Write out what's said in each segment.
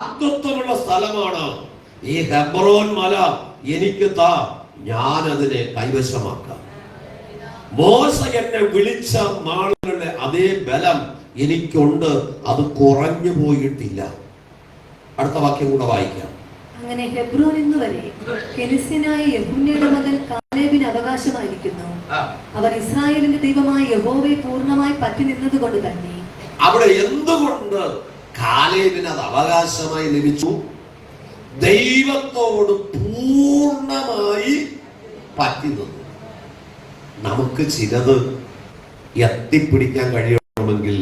വാഗ്ദത്തമുള്ള സ്ഥലമാണ് ഈ ഹെബ്രോൻ മല. എനിക്ക് താ, ഞാൻ അതിനെ കൈവശമാക്കാം. മോശ എന്നെ വിളിച്ച നാളുകളുടെ അതേ ബലം എനിക്കുണ്ട്, അത് കുറഞ്ഞു പോയിട്ടില്ല. അടുത്ത വാക്യം കൂടെ വായിക്കാം. അങ്ങനെ ഹെബ്രോൻ ഇന്ന് വരെ കെനിസ്യനായ യെഫുന്നെയുടെ മകൻ കാലേബിന് അവകാശമായിരിക്കുന്നു. അവർ ഇസ്രായേലിന്റെ ദൈവമായ യഹോവയെ പൂർണ്ണമായി പറ്റി നിന്നത് കൊണ്ട് തന്നെ. അവിടെ എന്തുകൊണ്ട് കാലേബിന് അത് അവകാശമായി ലഭിച്ചു? ദൈവത്തോട് പൂർണ്ണമായി പറ്റി നിന്നു. നമുക്ക് ചിലത് എത്തിപ്പിടിക്കാൻ കഴിയണമെങ്കിൽ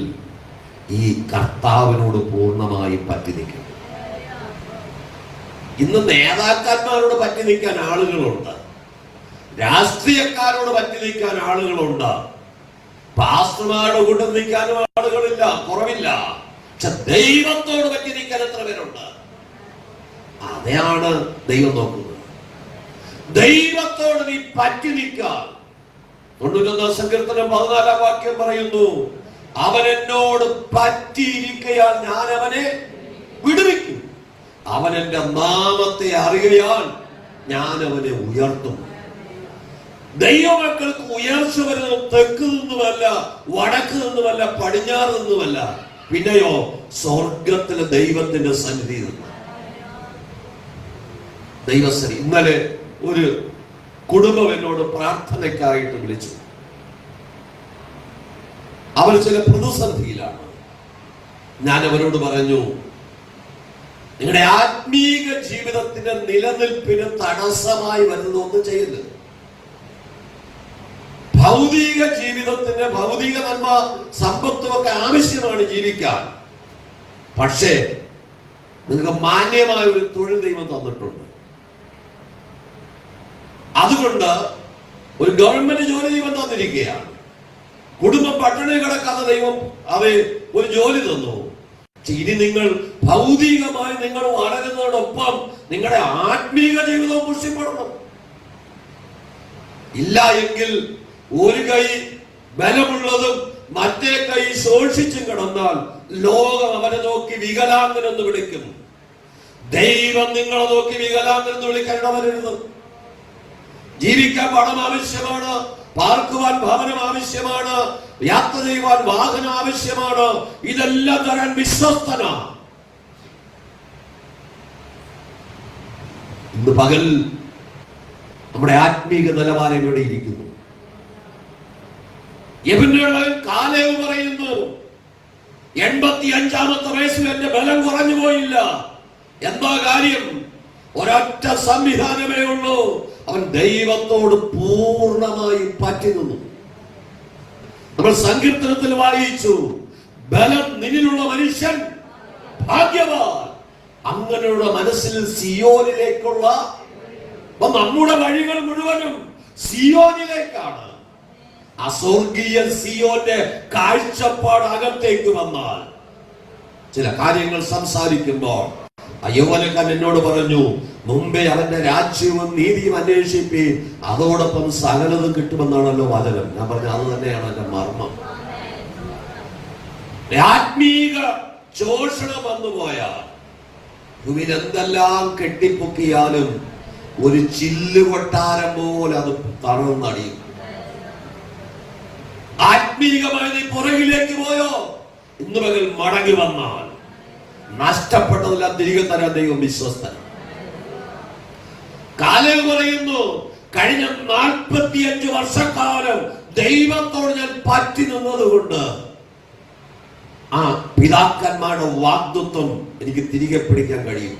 ഈ കർത്താവിനോട് പൂർണ്ണമായി പറ്റി നിൽക്കണം. ഇന്ന് നേതാക്കന്മാരോട് പറ്റി നിൽക്കാൻ ആളുകളുണ്ട്, രാഷ്ട്രീയക്കാരോട് പറ്റി നിൽക്കാൻ ആളുകളുണ്ട്, പാസ്റ്റർമാരുടെ കൂട്ടം നിൽക്കാനും ആളുകളില്ല, കുറവില്ല. പക്ഷെ ദൈവത്തോട് പറ്റി നിൽക്കാൻ എത്ര പേരുണ്ട്? അതാണ് ദൈവം നോക്കുന്നത്. ദൈവത്തോട് നീ പറ്റി നിൽക്കാൻ. 91 സങ്കീർത്തനം 14 വാക്യം പറയുന്നു, അവൻ എന്നോട് പറ്റിയിരിക്കയാൽ ഞാൻ അവനെ വിടുവിക്കും. അവൻ എന്റെ നാമത്തെ അറിയയാൽ ഞാൻ അവനെ ഉയർത്തും. ദൈവമക്കൾക്ക് ഉയർച്ച വരുന്നത് തെക്ക് നിന്നുമല്ല, വടക്ക് നിന്നുമല്ല, പടിഞ്ഞാറ് നിന്നുമല്ല, പിന്നെയോ സ്വർഗത്തിലെ ദൈവത്തിന്റെ സന്നിധി നിന്ന്. ദൈവസരി ഇന്നലെ ഒരു കുടുംബം എന്നോട് പ്രാർത്ഥനയ്ക്കായിട്ട് വിളിച്ചു. അവർ ചില പ്രതിസന്ധിയിലാണ്. ഞാൻ അവരോട് പറഞ്ഞു, നിങ്ങളുടെ ആത്മീക ജീവിതത്തിന്റെ നിലനിൽപ്പിന് തടസ്സമായി വരുന്നൊന്നും ചെയ്യരുത്. ഭൗതിക ജീവിതത്തിന് ഭൗതിക നന്മ സമ്പത്തുമൊക്കെ ആവശ്യമാണ് ജീവിക്കാൻ. പക്ഷേ നിങ്ങൾക്ക് മാന്യമായ ഒരു തൊഴിൽ ദൈവം തന്നിട്ടുണ്ട്. അതുകൊണ്ട് ഒരു ഗവൺമെന്റ് ജോലി ദൈവം തന്നിരിക്കുകയാണ്. കുടുംബം പട്ടിണി കിടക്കാതെ ദൈവം ഒരു ജോലി തന്നു. ഇനി നിങ്ങൾ ഭൗതികമായി നിങ്ങൾ വളരുന്നതോടൊപ്പം നിങ്ങളുടെ ആത്മീക ജീവിതവും പുഷ്ടിപ്പെടണം. ഇല്ല എങ്കിൽ ഒരു കൈ ബലമുള്ളതും മറ്റേ കൈ ശോഷിച്ചും കിടന്നാൽ ലോകം അവനെ നോക്കി വികലാംഗനെന്ന് വിളിക്കും. ദൈവം നിങ്ങളെ നോക്കി വികലാംഗനെന്ന് വിളിക്കാൻ ഇടവരരുത്. ജീവിക്കാൻ പണം ആവശ്യമാണ്, പാർക്കുവാൻ ഭവനം ആവശ്യമാണ്, യാത്ര ചെയ്യുവാൻ വാഹനം ആവശ്യമാണ്. ഇതെല്ലാം തരാൻ വിശ്വസ്തനാണ്. ഇന്ന് പകൽ നമ്മുടെ ആത്മീക നിലവാരം ഇവിടെ ഇരിക്കുന്നു. യെഫുന്നെയുടെ കാലേബ് പറയുന്നു, 85-ാമത്തെ വയസ്സിൽ എന്റെ ബലം കുറഞ്ഞു പോയില്ല. എന്താ കാര്യം? ഒരൊറ്റ സംവിധാനമേ ഉള്ളൂ, അവൻ ദൈവത്തോട് പൂർണ്ണമായി പറ്റി നിന്നു. നമ്മൾ സങ്കീർത്തനത്തിൽ വായിച്ചു, ബലം നിന്നിലുള്ള മനുഷ്യൻ ഭാഗ്യവാൻ. അങ്ങനെയുള്ള മനസ്സിൽ സിയോനിലേക്കുള്ള നമ്മുടെ വഴികൾ മുഴുവനും സിയോനിലേക്കാണ്. അസ്വർഗീയ സിയോന്റെ കാഴ്ചപ്പാട് അകത്തേക്ക് വന്നാൽ ചില കാര്യങ്ങൾ സംസാരിക്കുമ്പോൾ യൗവനക്കാരൻ എന്നോട് പറഞ്ഞു, മുമ്പേ അവന്റെ രാജ്യവും നീതിയും അന്വേഷിപ്പി, അതോടൊപ്പം സകലതും കിട്ടുമെന്നാണല്ലോ വചനം. ഞാൻ പറഞ്ഞു, അത് തന്നെയാണ് എന്റെ മർമ്മം. ആത്മീക ശോഷണം വന്നുപോയാൽ ഇവരെന്തെല്ലാം കെട്ടിപ്പൊക്കിയാലും ഒരു ചില്ലുകൊട്ടാരം പോലെ അത് തളർന്നടിയും. ആത്മീകമായി നീ പുറകിലേക്ക് പോയോ, ഇന്ന് പകൽ മടങ്ങി വന്നാൽ നഷ്ടപ്പെട്ടതെല്ലാം തിരികെ തരാൻ ദൈവം വിശ്വസ്തൻ. കാലേബ് പറയുന്നു, കഴിഞ്ഞ 45 വർഷക്കാലം ദൈവത്തോട് ഞാൻ പറ്റി നിന്നതുകൊണ്ട് ആ പിതാക്കന്മാരുടെ വാഗ്ദത്വം എനിക്ക് തിരികെ പിടിക്കാൻ കഴിയും.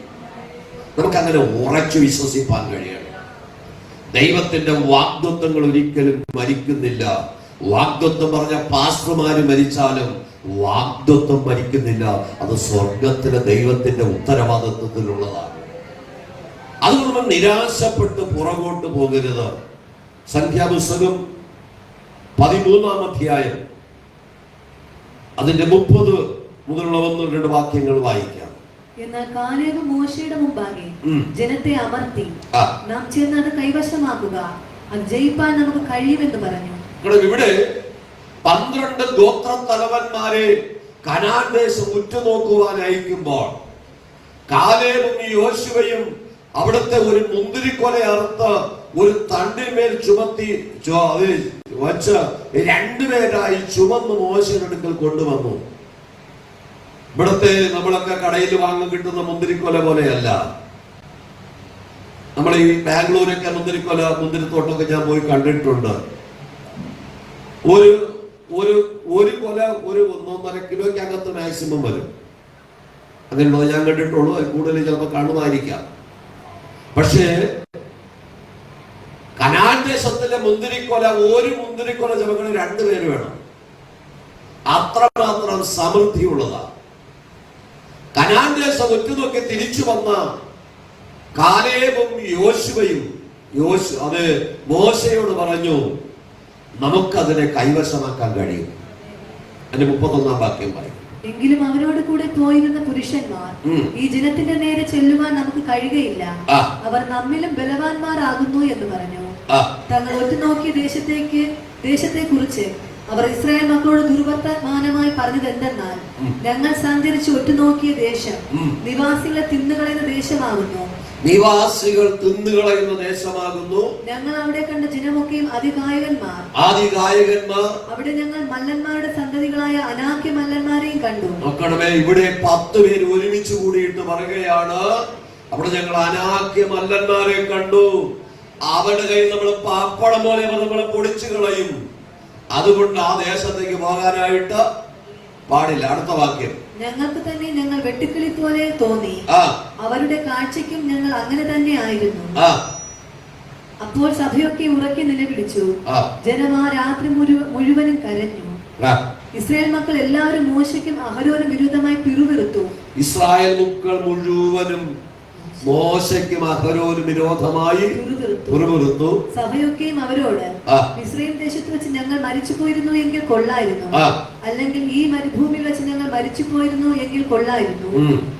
നമുക്കങ്ങനെ ഉറച്ചു വിശ്വസിപ്പാൻ കഴിയണം. ദൈവത്തിന്റെ വാഗ്ദത്വങ്ങൾ ഒരിക്കലും മരിക്കുന്നില്ല. വാഗ്ദത്വം പറഞ്ഞ പാസ്റ്റർമാര് മരിച്ചാലും വാഗ്ദത്വം മരിക്കുന്നില്ല. അത് സ്വർഗത്തിലെ ദൈവത്തിന്റെ ഉത്തരവാദിത്വത്തിലുള്ളതാണ്. അതുകൊണ്ട് നമ്മൾ നിരാശപ്പെട്ട് പുറകോട്ട് പോകരുത്. സംഖ്യാപുസ്തകം 13-ാം അധ്യായം അതിന്റെ 30 മുതലുള്ള 1-2 വാക്യങ്ങൾ വായിക്കാം. എന്നാൽ കാലേബ് മോശയുടെ മുമ്പാകെ ജനത്തെ അമർത്തി, നാം ചെന്ന് അത് കൈവശമാക്കുക, അത് ജയിപ്പാൻ നമുക്ക് കഴിയുമെന്ന് പറഞ്ഞു. ഇവിടെ 12 ഗോത്ര തലവന്മാരെ കനാൻ ദേശം ഉറ്റുനോക്കുവാൻ അയക്കുമ്പോൾ കാലേബും യോശുവയും അവിടുത്തെ ഒരു മുന്തിരിക്കൊല അറുത്ത് ഒരു തണ്ടിന്മേൽ ചുമത്തി വച്ച് രണ്ടുപേരായി ചുമന്ന് മോശയുടെ അടുക്കൽ കൊണ്ടുവന്നു. ഇവിടുത്തെ നമ്മളൊക്കെ കടയിൽ വാങ്ങാൻ കിട്ടുന്ന മുന്തിരിക്കൊല പോലെയല്ല. നമ്മൾ ഈ ബാംഗ്ലൂരൊക്കെ മുന്തിരിത്തോട്ടമൊക്കെ ഞാൻ പോയി കണ്ടിട്ടുണ്ട്. ഒരു കൊല ഒരു 1.5 കിലോയ്ക്ക് അകത്ത് മാക്സിമം വരും. അങ്ങനെയുള്ളത് ഞാൻ കണ്ടിട്ടുള്ളൂ. അത് കൂടുതൽ ചിലപ്പോൾ കാണുമായിരിക്കാം. പക്ഷേ കനാൻ ദേശത്തിലെ മുന്തിരിക്കൊല, ഒരു മുന്തിരിക്കൊല ചുമക്കണ 2 പേര് വേണം. അത്രമാത്രം സമൃദ്ധിയുള്ളതാണ്. കനാൻ ദേശം ഒറ്റുനോക്കി തിരിച്ചു വന്ന കാലേബും യോശുവയും അത് മോശയോട് പറഞ്ഞു, നമുക്കതിനെ കൈവശമാക്കാൻ കഴിയും. അതിന്റെ 31-ാം വാക്യം പറയും. എങ്കിലും അവരോട് കൂടെ പോയിരുന്ന പുരുഷന്മാർ ഈ ജനത്തിന്റെ നേരെ ചെല്ലുവാൻ നമുക്ക് കഴിയുകയില്ല, അവർ നമ്മിലും ബലവാന്മാരാകുന്നു എന്ന് പറഞ്ഞു. തങ്ങൾ ഒറ്റുനോക്കിയ ദേശത്തെ കുറിച്ച് അവർ ഇസ്രായേൽ മക്കളോട് ദുർവർത്തമാനമായി പറഞ്ഞത് എന്തെന്നാൽ, ഞങ്ങൾ സഞ്ചരിച്ച് ഒറ്റുനോക്കിയ ദേശം നിവാസികളെ തിന്നുകളയുന്ന ദേശമാകുന്നു. ഞങ്ങൾ അവിടെ കണ്ട ജനമൊക്കെയും അതികായകന്മാർ. അവിടെ ഞങ്ങൾ മല്ലന്മാരുടെ സന്തതികളായ അനാക്യ മല്ലന്മാരെയും കണ്ടു. നോക്കണമേ, ഇവിടെ 10 പേര് ഒരുമിച്ച് കൂടിയിട്ട് പറയുകയാണ്, അവിടെ ഞങ്ങൾ അനാക്യ മല്ലന്മാരെ കണ്ടു. അവരുടെ കയ്യിൽ നമ്മൾ പാപ്പടം പോലെ നമ്മളെ പൊടിച്ചു കളയും. അതുകൊണ്ട് ആ ദേശത്തേക്ക് പോകാനായിട്ട് പാടില്ല. അടുത്ത വാക്യം, ഞങ്ങൾക്ക് തന്നെ ഞങ്ങൾ വെട്ടുക്കിളി പോലെ തോന്നി, അവരുടെ കാഴ്ചയ്ക്കും ഞങ്ങൾ അങ്ങനെ തന്നെ ആയിരുന്നു. അപ്പോൾ സഭയൊക്കെ ഉറക്കി നിലവിളിച്ചു, ജനം ആ രാത്രി മുഴുവനും കരഞ്ഞു. ഇസ്രായേൽ മക്കൾ എല്ലാവരും മോശയ്ക്കും അഹരോനും വിരുദ്ധമായി പിറുപിറുത്തു. ഇസ്രായേൽ മക്കൾ മുഴുവനും മോശയ്ക്കും അഹരോനും വിരോധമായി പിറുപിറുത്തു. സഭയൊക്കെയും അവരോട്, മിസ്രയീം ദേശത്ത് വെച്ച് ഞങ്ങൾ മരിച്ചു പോയിരുന്നു എങ്കിൽ കൊള്ളായിരുന്നു, അല്ലെങ്കിൽ ഈ മരുഭൂമിയിൽ വെച്ച് ഞങ്ങൾ മരിച്ചു പോയിരുന്നു എങ്കിൽ കൊള്ളായിരുന്നു.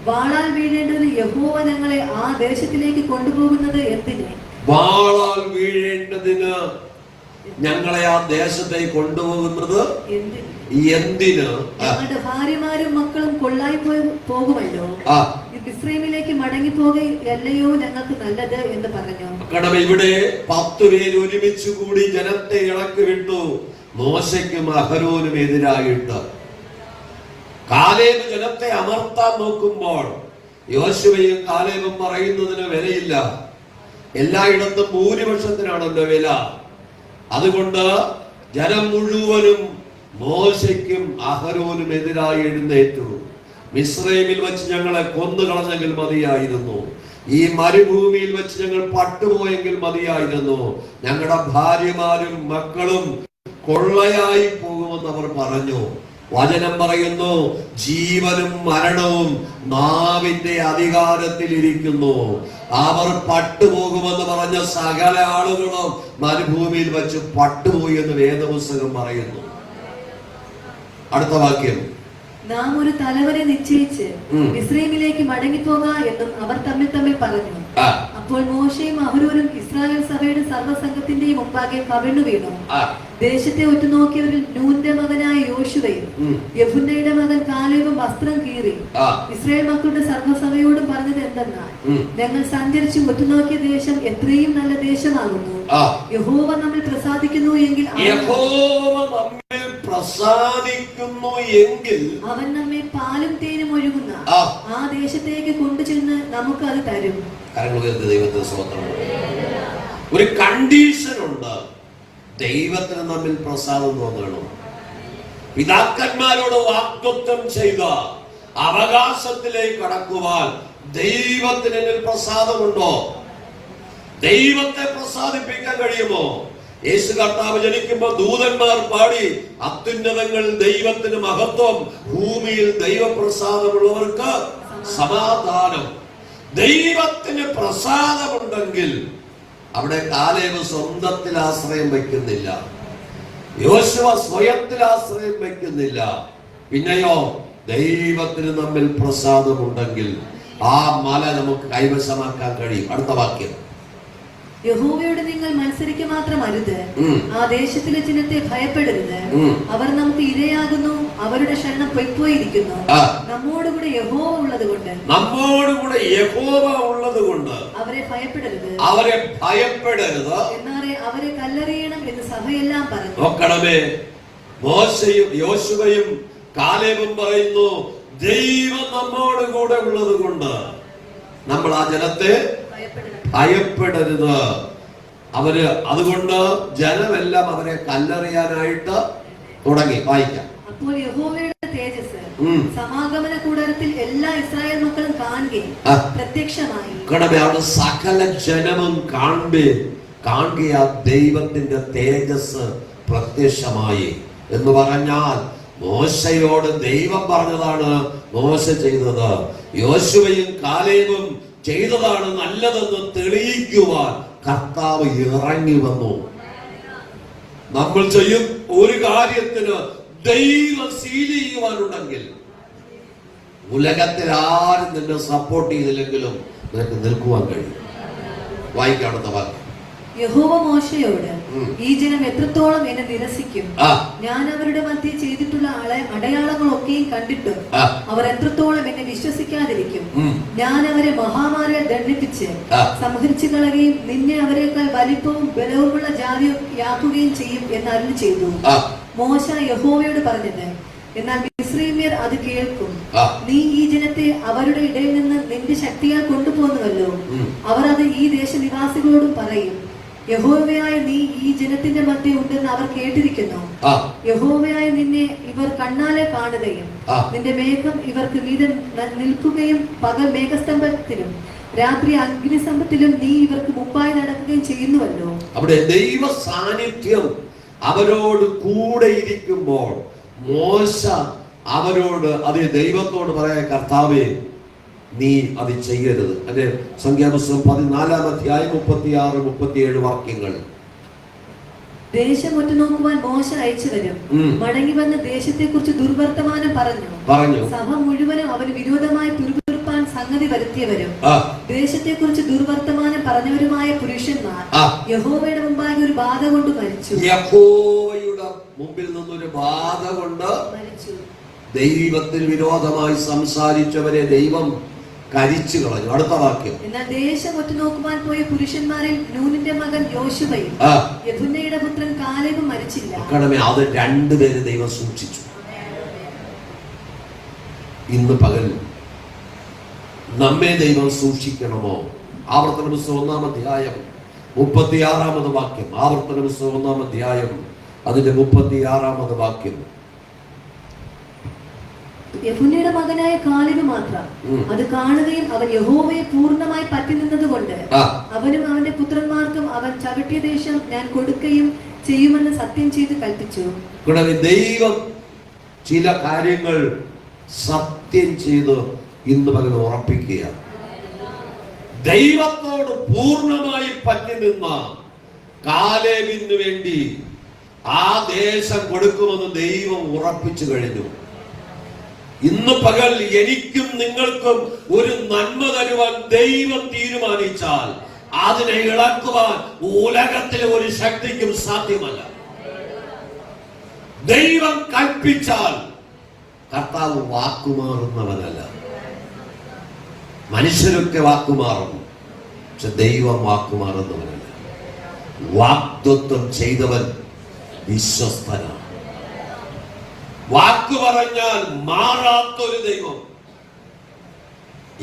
വാളാൽ വീഴേണ്ടതിന് യഹോവ ഞങ്ങളെ ആ ദേശത്തിലേക്ക് കൊണ്ടുപോകുന്നത് എന്തിന്? വാളാൽ വീഴേണ്ടതിന് ഞങ്ങളെ ആ ദേശത്തേക്ക് കൊണ്ടുപോകുന്നത് എന്തിന്? ഞങ്ങളുടെ ഭാര്യമാരും മക്കളും കൊള്ളായി പോകുമല്ലോ, മിസ്രയീമിലേക്ക് മടങ്ങി പോകുകയല്ലയോ ഞങ്ങൾക്ക് നല്ലത് എന്ന് പറഞ്ഞു. കാരണം ഇവിടെ 10 പേര് ഒരുമിച്ച് കൂടി ജനത്തെ ഇളക്കി വിട്ടു, മോശയ്ക്കും അഹരോനും എതിരായിട്ട്. കാലേബ് ജനത്തെ അമർത്താൻ നോക്കുമ്പോൾ യോശുവയും കാലേബും പറയുന്നതിന് വിലയില്ല. എല്ലായിടത്തും ഭൂരിപക്ഷത്തിനാണല്ലോ വില. അതുകൊണ്ട് ജനം മുഴുവനും മോശയ്ക്കും അഹരോനും എതിരായി എഴുന്നേറ്റു. മിസ്രൈമിൽ വെച്ച് ഞങ്ങളെ കൊന്നുകളഞ്ഞെങ്കിൽ മതിയായിരുന്നു, ഈ മരുഭൂമിയിൽ വെച്ച് ഞങ്ങൾ പട്ടുപോയെങ്കിൽ മതിയായിരുന്നു, ഞങ്ങളുടെ ഭാര്യമാരും മക്കളും കൊള്ളയായി പോകുമെന്ന് അവർ പറഞ്ഞു. വചനം പറയുന്നു, ജീവനും മരണവും നാവിന്റെ അധികാരത്തിൽ ഇരിക്കുന്നു. അവർ പട്ടുപോകുമെന്ന് പറഞ്ഞ സകല ആളുകളും മരുഭൂമിയിൽ വെച്ച് പട്ടുപോയി എന്ന് വേദപുസ്തകം പറയുന്നു. അടുത്ത വാക്യം, നാം ഒരു തലവരെ നിശ്ചയിച്ച് മിസ്രയീമിലേക്ക് മടങ്ങിപ്പോക എന്നും അവർ തമ്മിൽ പറഞ്ഞു. അപ്പോൾ മോശയും അഹരോനും ഇസ്രായേൽ സഭയുടെ സർവ്വസംഘത്തിന്റെയും മുമ്പാകെ കവിണ്ണു വീണു. ദേശത്തെ ഒറ്റുനോക്കിയവരിൽ നൂന്റെ മകനായ യോശുവയും യെഫുന്നയുടെ മകൻ കാലേബും വസ്ത്രം കീറി ഇസ്രായേൽ മക്കളുടെ സർവ്വസഭയോടും പറഞ്ഞത് എന്തെന്നാൽ, ഞങ്ങൾ സഞ്ചരിച്ച് ഒറ്റുനോക്കിയ ദേശം എത്രയും നല്ല ദേശമാകുന്നു. യഹോവ നമ്മിൽ പ്രസാദിക്കുന്നു എങ്കിൽ അവൻ നമ്മെ പാലും തേനും ഒഴുകുന്ന ആ ദേശത്തേക്ക് കൊണ്ടുചെന്ന് നമുക്ക് അത് തരും. ഒരു കണ്ടീഷൻ ഉണ്ട്, ദൈവത്തിന് നമ്മിൽ പ്രസാദം തോന്നണം. പിതാക്കന്മാരോട് വാഗ്ദത്തം ചെയ്ത അവകാശത്തിലേക്ക് കടക്കുവാൻ ദൈവത്തിന് എന്നിൽ പ്രസാദമുണ്ടോ? ദൈവത്തെ പ്രസാദിപ്പിക്കാൻ കഴിയുമോ? യേശു കർത്താവ് ജനിക്കുമ്പോൾ ദൂതന്മാർ പാടി, അത്യുന്നതങ്ങൾ ദൈവത്തിന് മഹത്വം, ഭൂമിയിൽ ദൈവപ്രസാദമുള്ളവർക്ക് സമാധാനം. ദൈവത്തിന് പ്രസാദമുണ്ടെങ്കിൽ അവിടെ കാലേബ് സ്വന്തത്തിൽ ആശ്രയം വയ്ക്കുന്നില്ല, യോശുവ സ്വയത്തിൽ ആശ്രയം വയ്ക്കുന്നില്ല. പിന്നെയോ, ദൈവത്തിന് നമ്മിൽ പ്രസാദമുണ്ടെങ്കിൽ ആ മല നമുക്ക് കൈവശമാക്കാൻ കഴിയും. അടുത്ത വാക്യം, യഹോവയോട് നിങ്ങൾ മത്സരിക്കുക മാത്രം അരുത്. ആ ദേശത്തിലെ ജനത്തെ ഭയപ്പെടരുത്. അവർ നമുക്ക് ഇരയാകുന്നു. അവരുടെ ശരണം പൊയ്പോയിരിക്കുന്നു. നമ്മോടുകൂടെ യഹോവ ഉള്ളത് കൊണ്ട് അവരെ ഭയപ്പെടരുത്. എന്നാലേ അവരെ കല്ലെറിയണം എന്ന് സഭയെല്ലാം പറഞ്ഞു. നോക്കണമേ, മോശയും യോശുവയും കാലേബും പറയുന്നു, ദൈവം നമ്മോട് കൂടെ ഉള്ളത് കൊണ്ട് നമ്മൾ ആ ജനത്തെ ഭയപ്പെടരുത്. അതുകൊണ്ട് ജനമെല്ലാം അവരെ കല്ലെറിയാനായിട്ട് തുടങ്ങി. വായിക്കാം. അപ്പോൾ യഹോവയുടെ തേജസ് സമാഗമന കൂടാരത്തിൽ എല്ലാ ഇസ്രായേൽ മക്കളും കാണുകയും പ്രത്യക്ഷമായി. അവിടെ സകല ജനവും കാണുക ദൈവത്തിന്റെ തേജസ് പ്രത്യക്ഷമായി എന്ന് പറഞ്ഞാൽ മോശയോട് ദൈവം പറഞ്ഞതാണ് മോശ ചെയ്തത്. യോശുവയും കാലേബും ചെയ്തതാണ് നല്ലതെന്ന് തെളിയിക്കുവാൻ കർത്താവ് ഇറങ്ങി വന്നു. നമ്മൾ ചെയ്യും ഒരു കാര്യത്തിന് ദൈവം സീൽ ചെയ്യുവാനുണ്ടെങ്കിൽ ഉലകത്തിൽ ആരും നിന്നെ സപ്പോർട്ട് ചെയ്തില്ലെങ്കിലും നിനക്ക് നിൽക്കുവാൻ കഴിയും. വായിക്കാം അടുത്ത വാക്യം. യഹോവ മോശയോട്, ഈ ജനം എത്രത്തോളം എന്നെ നിരസിക്കും. ഞാൻ അവരുടെ മധ്യേ ചെയ്തിട്ടുള്ള അടയാളങ്ങളൊക്കെയും കണ്ടിട്ടും അവർ എത്രത്തോളം എന്നെ വിശ്വസിക്കാതിരിക്കും. ഞാൻ അവരെ മഹാമാരിയാൽ ദണ്ഡിപ്പിച്ച് സംഹരിച്ചു കളയുകയും നിന്നെ അവരെക്കാൾ വലിപ്പവും ബലവുമുള്ള ജാതിയാക്കുകയും ചെയ്യും എന്ന് അരുളി ചെയ്തു. മോശ യഹോവയോട് പറഞ്ഞത്, എന്നാൽ മിസ്രയീമ്യർ അത് കേൾക്കും. നീ ഈ ജനത്തെ അവരുടെ ഇടയിൽ നിന്ന് നിന്റെ ശക്തിയാൽ കൊണ്ടുപോകുന്നുവല്ലോ. അവർ അത് ഈ ദേശനിവാസികളോടും പറയും, യഹോവയായ നീ ഈ ജനത്തിന്റെ മധ്യേ ഉണ്ടെന്ന് അവർ കേട്ടിരിക്കുന്നു. യഹോവയായ നിന്നെ ഇവർ കണ്ണാലെ കാണുകയും നിന്റെ മേഘം ഇവർക്ക് മീതെ നിൽക്കുകയും പകൽ മേഘസ്തംഭത്തിലും രാത്രി അഗ്നിസ്തംഭത്തിലും നീ ഇവർക്ക് മുമ്പായി നടക്കുകയും ചെയ്യുന്നുവല്ലോ. അവിടെ ദൈവ സാന്നിധ്യം അവരോട് കൂടെ ഇരിക്കുമ്പോൾ മോശ അവരോട് അതേ ദൈവത്തോട് പറയാ, കർത്താവേ നീ അത് ചെയ്യരുത്. അല്ലെ, സംഖ്യാപുസ്തകം 14 അധ്യായം 36-37 വാക്യങ്ങൾ. ദേശം ഒറ്റുനോക്കുവാൻ മോശ അയച്ചു വരും. മടങ്ങി വന്ന് ദേശത്തെ കുറിച്ച് ദുർവർത്തമാനം പറഞ്ഞു. സഭ മുഴുവനും അവന് വിരോധമായി പിറുപിറുപ്പാൻ സംഗതി വരുത്തിയവരും ദേശത്തെ കുറിച്ച് ദുർവർത്തമാനം പറഞ്ഞവരുമായ പുരുഷന്മാർ യഹോവയുടെ മുമ്പാകെ ഒരു ബാധ കൊണ്ട് മരിച്ചു. യഹോവയുടെ മുമ്പിൽ നിന്നൊരു ബാധ കൊണ്ട് മരിച്ചു. ദൈവത്തിന് വിരോധമായി സംസാരിച്ചവരെ ദൈവം കരിച്ചു കളഞ്ഞു. അടുത്ത വാക്യം. എന്നാൽ ദേശം ഒറ്റുനോക്കുവാൻ പോയ പുരുഷന്മാരിൽ നൂനിന്റെ മകൻ യോശുവയും യെഫുന്നെയുടെ പുത്രൻ കാലേബും മരിച്ചില്ല. അത് രണ്ടുപേരെ ദൈവം സൂക്ഷിച്ചു. ഇന്ന് പകൽ നമ്മെ ദൈവം സൂക്ഷിക്കണമോ? ആവർത്തന പുസ്തകം 1-ാം അധ്യായം 36-ാമത് വാക്യം. ആവർത്തന പുസ്തകം 1-ാം അധ്യായം അതിന്റെ 36-ാമത് വാക്യം. യെഫുന്നെയുടെ മകനായ കാലേബ് മാത്രം അത് കാണുകയും അവൻ യഹോവയെ പൂർണ്ണമായി പറ്റി നിന്നതുകൊണ്ട് അവനും അവന്റെ പുത്രന്മാർക്കും അവൻ ചവിട്ടിയ ദേശം ഞാൻ കൊടുക്കുകയും ചെയ്യുമെന്ന് സത്യം ചെയ്ത് കൽപ്പിച്ചു. ദൈവം ചില കാര്യങ്ങൾ സത്യം ചെയ്ത് ഇന്ന് പകൽ ഉറപ്പിക്കുക. ദൈവത്തോട് പൂർണ്ണമായി പറ്റി നിന്ന കാലേബിന് വേണ്ടി ആ ദേശം കൊടുക്കുമെന്ന് ദൈവം ഉറപ്പിച്ചു കഴിഞ്ഞു. ഇന്ന് പകൽ എനിക്കും നിങ്ങൾക്കും ഒരു നന്മ തരുവാൻ ദൈവം തീരുമാനിച്ചാൽ അതിനെ ഇളക്കുവാൻ ഉലകത്തിലെ ഒരു ശക്തിക്കും സാധ്യമല്ല. ദൈവം കൽപ്പിച്ചാൽ കർത്താവ് വാക്കുമാറുന്നവനല്ല. മനുഷ്യരൊക്കെ വാക്കുമാറും, പക്ഷെ ദൈവം വാക്കുമാറുന്നവനല്ല. വാഗ്ദത്തം ചെയ്തവൻ വിശ്വസ്തനാണ്. വാക്കു പറഞ്ഞാൽ മാറാത്തൊരു ദൈവം.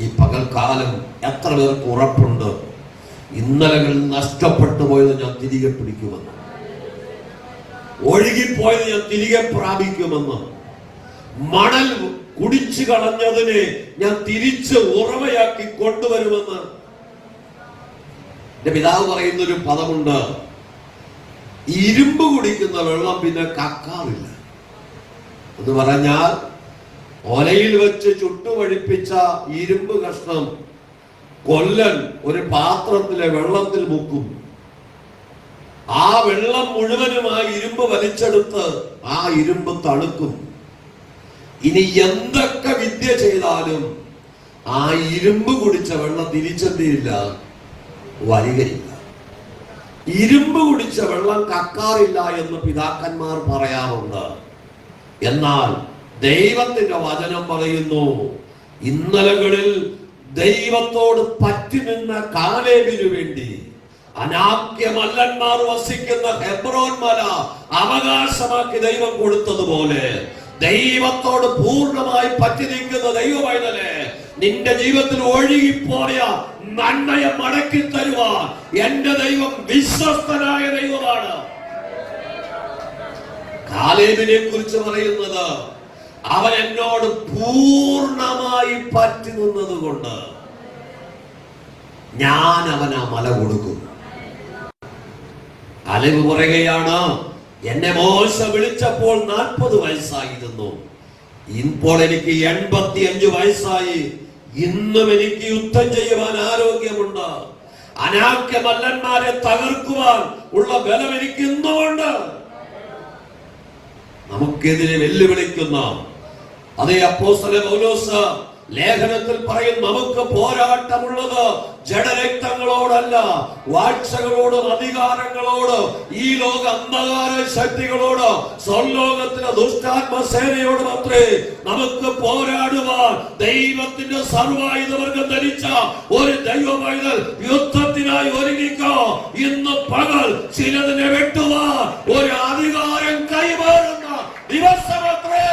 ഈ പകൽക്കാലം എത്ര പേർക്ക് ഉറപ്പുണ്ട് ഇന്നലകൾ നഷ്ടപ്പെട്ടു പോയത് ഞാൻ തിരികെ പിടിക്കുമെന്ന്, ഒഴുകിപ്പോയത് ഞാൻ തിരികെ പ്രാപിക്കുമെന്ന്, മണൽ കുടിച്ചു കളഞ്ഞതിനെ ഞാൻ തിരിച്ച് ഉറവയാക്കി കൊണ്ടുവരുമെന്ന്. എന്റെ പിതാവ് പറയുന്നൊരു പദമുണ്ട്, ഇരുമ്പ് കുടിക്കുന്ന വെള്ളം പിന്നെ കക്കാറില്ല എന്ന് പറഞ്ഞാൽ ഒലയിൽ വെച്ച് ചുട്ടുപഴിപ്പിച്ച ഇരുമ്പ് കഷ്ണം കൊല്ലൻ ഒരു പാത്രത്തിലെ വെള്ളത്തിൽ മുക്കും. ആ വെള്ളം മുഴുവനും ആ ഇരുമ്പ് വലിച്ചെടുത്ത് ആ ഇരുമ്പ് തണുക്കും. ഇനി എന്തൊക്കെ വിദ്യ ചെയ്താലും ആ ഇരുമ്പ് കുടിച്ച വെള്ളം തിരിച്ചെത്തിയില്ല, വരികയില്ല. ഇരുമ്പ് കുടിച്ച വെള്ളം കക്കാറില്ല എന്ന് പിതാക്കന്മാർ പറയാറുണ്ട്. എന്നാൽ ദൈവത്തിന്റെ വചനം പറയുന്നു, ഇന്നലകളിൽ ദൈവത്തോട് പറ്റി നിന്ന കാലേബിനു വേണ്ടി അനാക്യമല്ലന്മാർ വസിക്കുന്ന ഹെബ്രോൻ മല അവകാശമാക്കി ദൈവം കൊടുത്തതുപോലെ ദൈവത്തോട് പൂർണ്ണമായി പറ്റി നിൽക്കുന്ന ദൈവമൈതലേ, നിന്റെ ജീവിതത്തിൽ ഒഴുകിപ്പോയ നന്മയെ മടക്കി തരുവാൻ എന്റെ ദൈവം വിശ്വസ്തനായ ദൈവമാണ്. കാലേബിനെ കുറിച്ച് പറയുന്നത്, അവൻ എന്നോട് പൂർണ്ണമായി പറ്റി നിന്നത് കൊണ്ട് ഞാൻ അവന് ആ മല കൊടുക്കും. കാലേബ് പറയുകയാണ്, എന്നെ മോശ വിളിച്ചപ്പോൾ 40 വയസ്സായിരുന്നു, ഇപ്പോൾ എനിക്ക് 85 വയസ്സായി. ഇന്നും എനിക്ക് യുദ്ധം ചെയ്യുവാൻ ആരോഗ്യമുണ്ട്. അനാക്യമല്ലന്മാരെ തകർക്കുവാൻ ഉള്ള ബലം എനിക്ക് ഇന്നുമുണ്ട്. നമുക്കെതിരെ വെല്ലുവിളിക്കുന്ന അതേ അപ്പോസ്തലൻ പൗലോസ് ലേഖനത്തിൽ പറയും, നമുക്ക് പോരാട്ടമുള്ളത് ജഡരക്തങ്ങളോടല്ല, വാഴ്ചകളോടും അധികാരങ്ങളോട്, ഈ ലോക അന്ധകാര ശക്തികളോട്, സ്വർലോകത്തിലെ ദുഷ്ടാത്മസേനയോട് മാത്രമേ നമുക്ക് പോരാടുവാൻ. ദൈവത്തിന്റെ സർവായുധവർഗം ധരിച്ച ഒരു ദൈവമൈതൽ യുദ്ധത്തിനായി ഒരുങ്ങിക്കോ. ഇന്ന് പകൽ ചിലതിനെ വെട്ടുവാൻ ഒരു അധികാരം കൈമാറുന്ന ദിവസമത്രേ.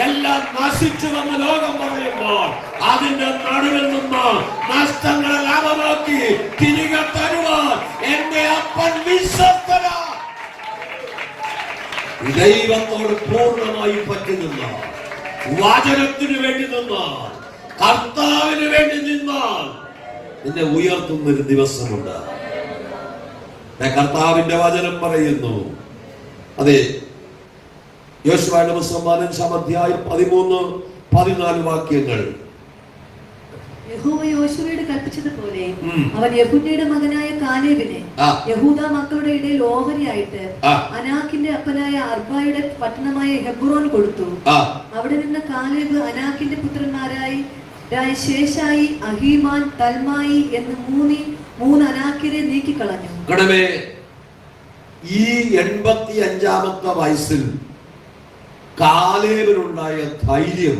എല്ലാം നശിച്ചുവെന്ന് ലോകം പറയുമ്പോൾ അതിന്റെ നടുവിൽ നിന്ന് നഷ്ടങ്ങളെ ലാഭമാക്കി തിരികെ തരുവാൻ എന്റെ അപ്പൻ വിശ്വസ്തനാ. ദൈവത്തോട് പൂർണ്ണമായി പറ്റി നിന്നാൽ, വചനത്തിന് വേണ്ടി നിന്നാൽ, കർത്താവിന് വേണ്ടി നിന്നാൽ നിന്നെ ഉയർത്തുന്നൊരു ദിവസമുണ്ട്. കർത്താവിന്റെ വചനം പറയുന്നു, അതെ, യോശുവയുടെ പുസ്തകം 15-ാം അധ്യായം 13-14 വാക്യങ്ങൾ. യഹോവ യോശുവയോട് കൽപ്പിച്ചതുപോലെ അവൻ യെഫുന്നെയുടെ മകനായ കാലേബിനെ യഹൂദ മക്കളുടെ ഇടയിൽ ഓഹരിയായിട്ട് അനാക്കിന്റെ അപ്പനായ അർബായുടെ പട്ടണമായ ഹെബ്രോൻ കൊടുത്തു. അവിടെ നിന്ന് കാലേബ് അനാക്കിന്റെ പുത്രന്മാരായി ശേഷായി, അഹീമാൻ, തൽമായി എന്ന് മൂന്ന് അനാക്കിരെ നീക്കിക്കളഞ്ഞു. ഈ 85-ാമത്തെ വയസ്സിൽ കാലേബിനുണ്ടായ ധൈര്യം,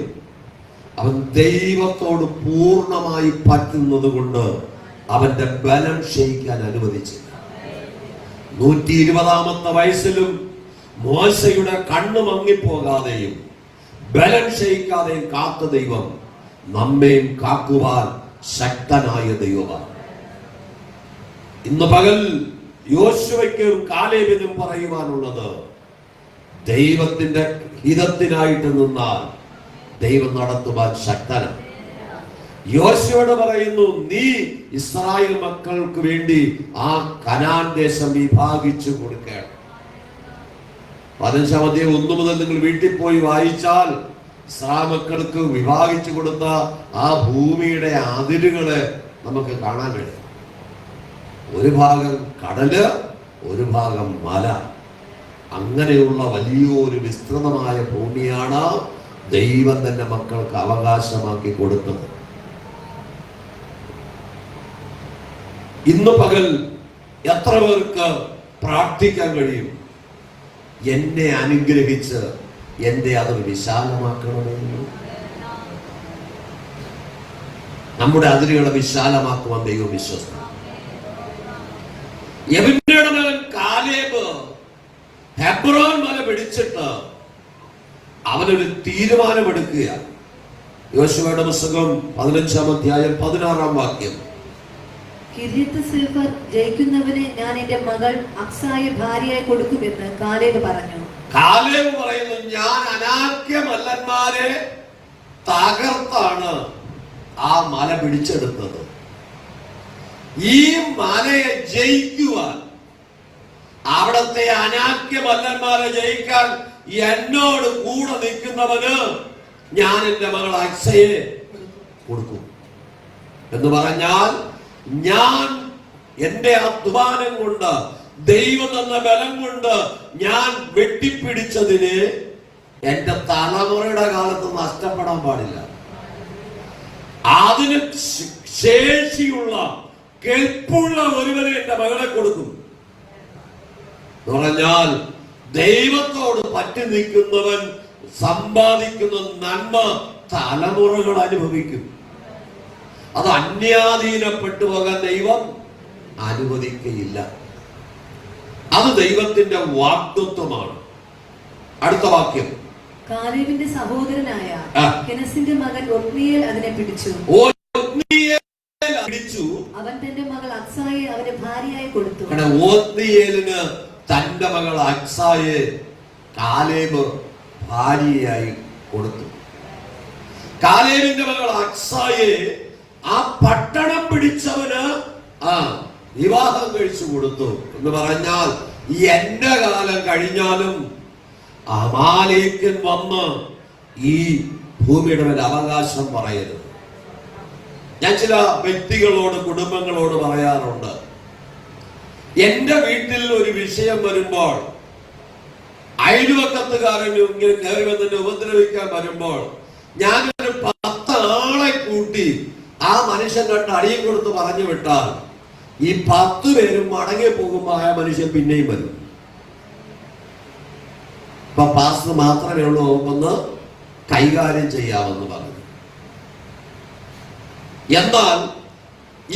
അവൻ ദൈവത്തോട് പൂർണ്ണമായി പറ്റുന്നത് കൊണ്ട് അവന്റെ ബലം ക്ഷയിക്കാൻ അനുവദിച്ചില്ല. 120-ാമത്തെ വയസ്സിലും മോശയുടെ കണ്ണ് മങ്ങിപ്പോകാതെയും ബലം ക്ഷയിക്കാതെയും കാത്ത ദൈവം നമ്മെയും കാക്കുവാൻ ശക്തനായ ദൈവമാണ്. ഇന്ന് പകൽ യോശുവയ്ക്കും കാലേബിനും പറയുവാനുള്ളത്, ദൈവത്തിന്റെ ഹിതത്തിനായിട്ട് നിന്നാൽ ദൈവം നടത്തുവാൻ ശക്തനാണ്. യോശുവയോട് പറയുന്നു, നീ ഇസ്രായേൽ മക്കൾക്ക് വേണ്ടി ആ കനാൻ ദേശം വിഭാഗിച്ചു കൊടുക്കണം. 15-ാം അധ്യായം 1 മുതൽ നിങ്ങൾ വീട്ടിൽ പോയി വായിച്ചാൽ ഇസ്രായേൽ മക്കൾക്ക് വിഭാഗിച്ചു കൊടുത്ത ആ ഭൂമിയുടെ അതിരുകളെ നമുക്ക് കാണാൻ കഴിയും. ഒരു ഭാഗം കടല്, ഒരു ഭാഗം മല. അങ്ങനെയുള്ള വലിയൊരു വിസ്തൃതമായ ഭൂമിയാണ് ദൈവം തന്റെ മക്കൾക്ക് അവകാശമാക്കി കൊടുത്തത്. ഇന്ന് പകൽ എത്ര പേർക്ക് പ്രാർത്ഥിക്കാൻ കഴിയും, എന്നെ അനുഗ്രഹിച്ച് എന്റെ അതിർ വിശാലമാക്കണമെന്ന്? നമ്മുടെ അതിരുകളെ വിശാലമാക്കുവാൻ ദൈവം വിശ്വസ്തനാണ്. യെഫുന്നെയുടെ മകൻ കാലേബ് ഹെബ്രോൻ മല പിടിച്ചിട്ട് അവനൊരു തീരുമാനമെടുക്കുകയാണ്. യോശുവയുടെ പുസ്തകം 15-ാം അധ്യായം 16-ാം വാക്യം. കിര്യത്ത്സേഫർ ജയിക്കുന്നവനെ ഞാൻ എന്റെ മകൾ അക്സായെ ഭാര്യയായി കൊടുക്കുമെന്ന് കാലേബ് പറഞ്ഞു. കാലേബ് പറയുന്നു, ഞാൻ അനാക്യമല്ലന്മാരെ തകർത്താണ് ആ മല പിടിച്ചെടുത്തത്. ഈ മലയെ ജയിക്കുവാൻ, അവിടത്തെ അനാക്യമല്ലന്മാരെ ജയിക്കാൻ എന്നോട് കൂടെ നിൽക്കുന്നവന് ഞാൻ എന്റെ മകൾ അക്സയെ കൊടുക്കും എന്ന് പറഞ്ഞാൽ, ഞാൻ എന്റെ അധ്വാനം കൊണ്ട്, ദൈവം എന്ന ബലം കൊണ്ട് ഞാൻ വെട്ടിപ്പിടിച്ചതിന് എന്റെ തലമുറയുടെ കാലത്ത് നഷ്ടപ്പെടാൻ പാടില്ല. അതിന് ശേഷിയുള്ള കെൽപ്പുള്ള ഒരുവനെ എന്റെ മകളെ കൊടുക്കും എന്ന് പറഞ്ഞാൽ ദൈവത്തോട് പറ്റി നിൽക്കുന്നവൻ സമ്പാദിക്കുന്ന നന്മ തലമുറകൾ അനുഭവിക്കും. അത് അന്യാധീനപ്പെട്ടു പോകാൻ ദൈവം അനുവദിക്കയില്ല. അത് ദൈവത്തിന്റെ വാഗ്ദത്വമാണ്. അടുത്ത വാക്യം, കാലേബിന്റെ സഹോദരനായ കെനസിന്റെ മകൻ ഒത്നിയേൽ അതിനെ പിടിച്ചു. അവൻ തന്റെ മകൾ അക്സായെ അവന്റെ ഭാര്യയായി കൊടുത്തു. ഓത്നിയേലിന് തന്റെ മകൾ അക്സായെ കാലേബ് ഭാര്യയായി കൊടുത്തു. കാലേബിന്റെ മകൾ അക്സായെ ആ പട്ടണം പിടിച്ചവന് വിവാഹം കഴിച്ചു കൊടുത്തു. എന്ന് പറഞ്ഞാൽ എന്റെ കാലം കഴിഞ്ഞാലും അമാലേക്കൻ വന്ന് ഈ ഭൂമിയുടെ മേൽ അവകാശം പറയരുത്. ഞാൻ ചില വ്യക്തികളോട് കുടുംബങ്ങളോട് പറയാറുണ്ട്, എന്റെ വീട്ടിൽ ഒരു വിഷയം വരുമ്പോൾ അയൽവക്കത്തുകാരൻ ഇങ്ങനെ കയറി വന്നിട്ട് ഉപദ്രവിക്കാൻ വരുമ്പോൾ ഞാനൊരു 10 ആളെ കൂട്ടി ആ മനുഷ്യൻ കണ്ട് അടിയും കൊടുത്ത് പറഞ്ഞു വിട്ടാൽ ഈ 10 പേരും മടങ്ങി പോകുമ്പോൾ ആ മനുഷ്യൻ പിന്നെയും വരും. ഇപ്പൊ പാസ്റ്റർ മാത്രമേ ഉള്ളൂ ഒന്ന് കൈകാര്യം ചെയ്യാമെന്ന് പറഞ്ഞു. എന്നാൽ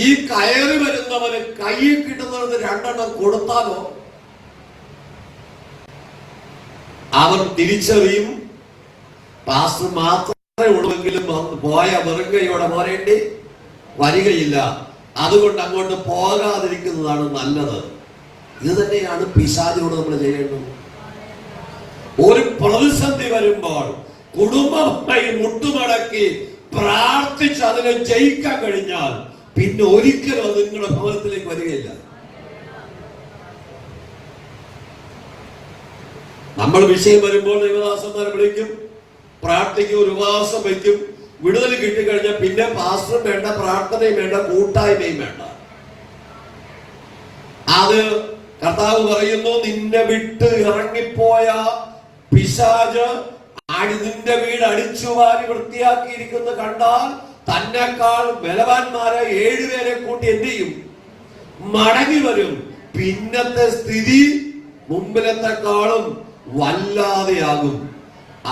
ഈ കയറി വരുന്നവന് കയ്യിൽ കിട്ടുന്നത് 2 എണ്ണം കൊടുത്താലോ അവർ തിരിച്ചറിയും പാസ്റ്റർ മാത്രമേ ഉള്ളൂവെങ്കിലും പോയ വെറുകയോടെ പോരേണ്ടി വരികയില്ല. അതുകൊണ്ട് അങ്ങോട്ട് പോകാതിരിക്കുന്നതാണ് നല്ലത്. ഇത് തന്നെയാണ് പിശാചിനോട് നമ്മൾ ചെയ്യേണ്ടത്. ഒരു പ്രതിസന്ധി വരുമ്പോൾ കുടുംബമായി മുട്ടുമടക്കി പ്രാർത്ഥിച്ച് അതിനെ ജയിക്കാൻ കഴിഞ്ഞാൽ പിന്നെ ഒരിക്കലും അത് നിങ്ങളുടെ ഭവനത്തിലേക്ക് വരികയില്ല. നമ്മൾ വിഷയം വരുമ്പോൾ ദൈവദാസന്മാരെ വിളിക്കും, പ്രാർത്ഥിക്കും, ഒരു ഉപവാസം വയ്ക്കും. വിടുതൽ കിട്ടിക്കഴിഞ്ഞാൽ പിന്നെ പാസ്റ്ററും വേണ്ട, പ്രാർത്ഥനയും വേണ്ട, കൂട്ടായ്മയും വേണ്ട. അത് കർത്താവ് പറയുന്നു, നിന്നെ വിട്ട് ഇറങ്ങിപ്പോയ പിശാച് നിന്റെ വീട് അടിച്ചു വാരി വൃത്തിയാക്കിയിരിക്കുന്ന കണ്ടാൽ തന്നെക്കാൾ ബലവാന്മാരെ 7 പേരെ കൂട്ടി എന്ത് ചെയ്യും? മടങ്ങി വരും. പിന്നത്തെ സ്ഥിതി മുമ്പിലത്തെക്കാളും വല്ലാതെയാകും.